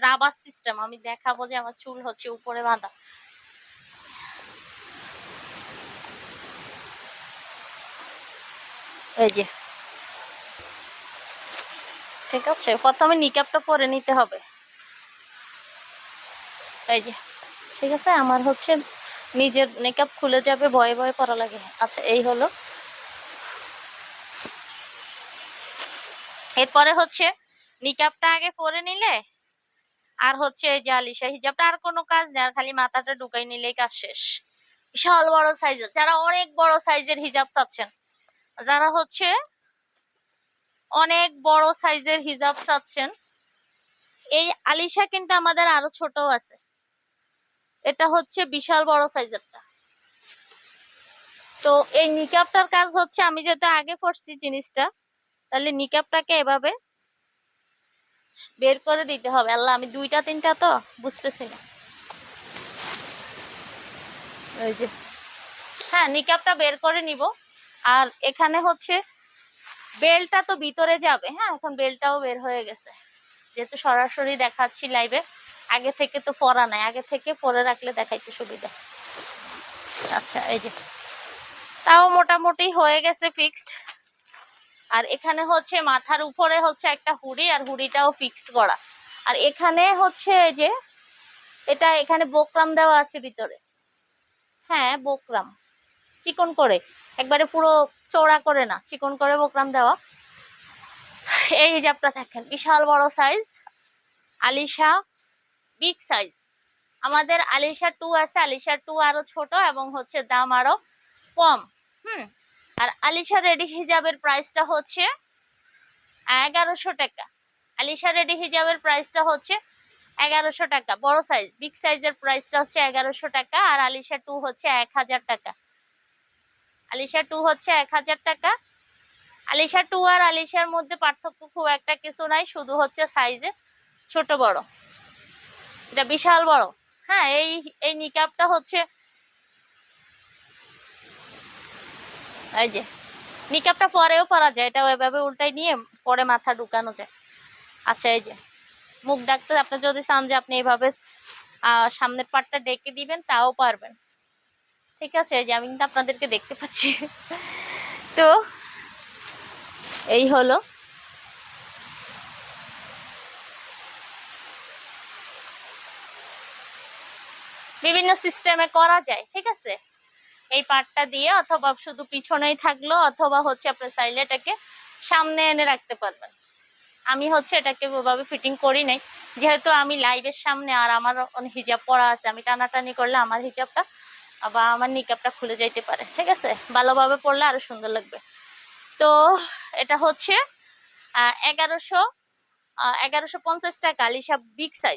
Rubber system. আমি দেখাবো যে আমার চুল হচ্ছে উপরে বাঁধা। এই যে, ঠিক আছে, প্রথমে নিকাবটা পরে নিতে হবে। এই যে, ঠিক আছে, আমার হচ্ছে নিজের নিকাব খুলে যাবে, ভয়ে ভয়ে পরা লাগে। আচ্ছা, এই হলো। এরপরে হচ্ছে নিকাবটা আগে পরে নিলে আর হচ্ছে এই যে আলিশা হিজাবটা আর কোনো কাজ নেই, আর খালি মাথাটা ঢুকাই নিলেই কাজ শেষ। বিশাল বড় সাইজের, যারা অনেক বড় সাইজের হিজাব চাচ্ছেন, যারা হচ্ছে অনেক বড় সাইজের হিজাব চাচ্ছেন, এই আলিশা কিন্তু আমাদের আরো ছোট আছে। এটা হচ্ছে বিশাল বড় সাইজেরটা। তো এই নিকাবটার কাজ হচ্ছে, আমি যেহেতু আগে পড়ছি জিনিসটা, তাহলে নিকাবটাকে এভাবে বের করে দিতে হবে। আল্লাহ, আমি দুইটা তিনটা তো বুঝতেছি না। এই যে, হ্যাঁ, নিকাবটা বের করে নিব। আর এখানে হচ্ছে বেলটা তো ভিতরে যাবে। হ্যাঁ, এখন বেলটাও বের হয়ে গেছে, যেহেতু সরাসরি দেখাচ্ছি লাইভে। আগে থেকে তো পরা নাই, আগে থেকে পরে রাখলে দেখাইতে সুবিধা। আচ্ছা, এই যে, তাও মোটামুটি হয়ে গেছে ফিক্সড। আর এখানে হচ্ছে মাথার উপরে হচ্ছে একটা হুডি, আর হুডিটাও ফিক্সড করা। আর এখানে হচ্ছে এই যে, এটা এখানে বোকরাম দেওয়া আছে ভিতরে। হ্যাঁ, বোকরাম চিকন করে, একবারে পুরো চওড়া করে না, চিকন করে বোকরাম দেওয়া। এই হিজাবটা দেখেন, বিশাল বড় সাইজ, আলিশা বিগ সাইজ। আমাদের আলিশা 2 আছে, আলিশা 2 আরো ছোট এবং হচ্ছে দাম আরো কম। আর আলিশা রেডি হিজাবের প্রাইসটা হচ্ছে 1100 টাকা। আলিশা রেডি হিজাবের প্রাইসটা হচ্ছে 1100 টাকা। বড় সাইজ বিগ সাইজের প্রাইসটা হচ্ছে 1100 টাকা। আর আলিশা 2 হচ্ছে 1000 টাকা। আলিশা 2 হচ্ছে 1000 টাকা। আলিশা 2 আর আলিশার মধ্যে পার্থক্য খুব একটা কিছু নাই, শুধু হচ্ছে সাইজে ছোট বড়। এটা বিশাল বড়। হ্যাঁ, এই নিকাবটা হচ্ছে, এই যে, নিকাবটা পরেও পরা যায়, এটা ওইভাবে উল্টাই নিয়ে পরে মাথা ঢুকানো যায়। আচ্ছা, এই যে, মুখ ডাকতে আপনি যদি চান যে আপনি এইভাবে সামনের পাটটা ডেকে দিবেন, তাও পারবেন। ঠিক আছে, এই যে, আমি কিন্তু আপনাদেরকে দেখতে পাচ্ছি। তো এই হলো। বিভিন্ন সিস্টেমে করা যায়। ঠিক আছে, এই পাটটা দিয়ে অথবা শুধু পিছনেই থাকলো, অথবা হচ্ছে আপনি চাইলে এটাকে সামনে এনে রাখতে পারবেন। আমি হচ্ছে এটাকে ওইভাবে ফিটিং করি নাই, যেহেতু আমি লাইভের সামনে আর আমার হিজাব পরা আছে, আমি টানাটানি করলে আমার হিজাবটা বা আমার নিকাবটা খুলে যাইতে পারে। ঠিক আছে, ভালোভাবে পরলে আরো সুন্দর লাগবে। তো এটা হচ্ছে 1150 টাকা আলিশা বিগ সাইজ।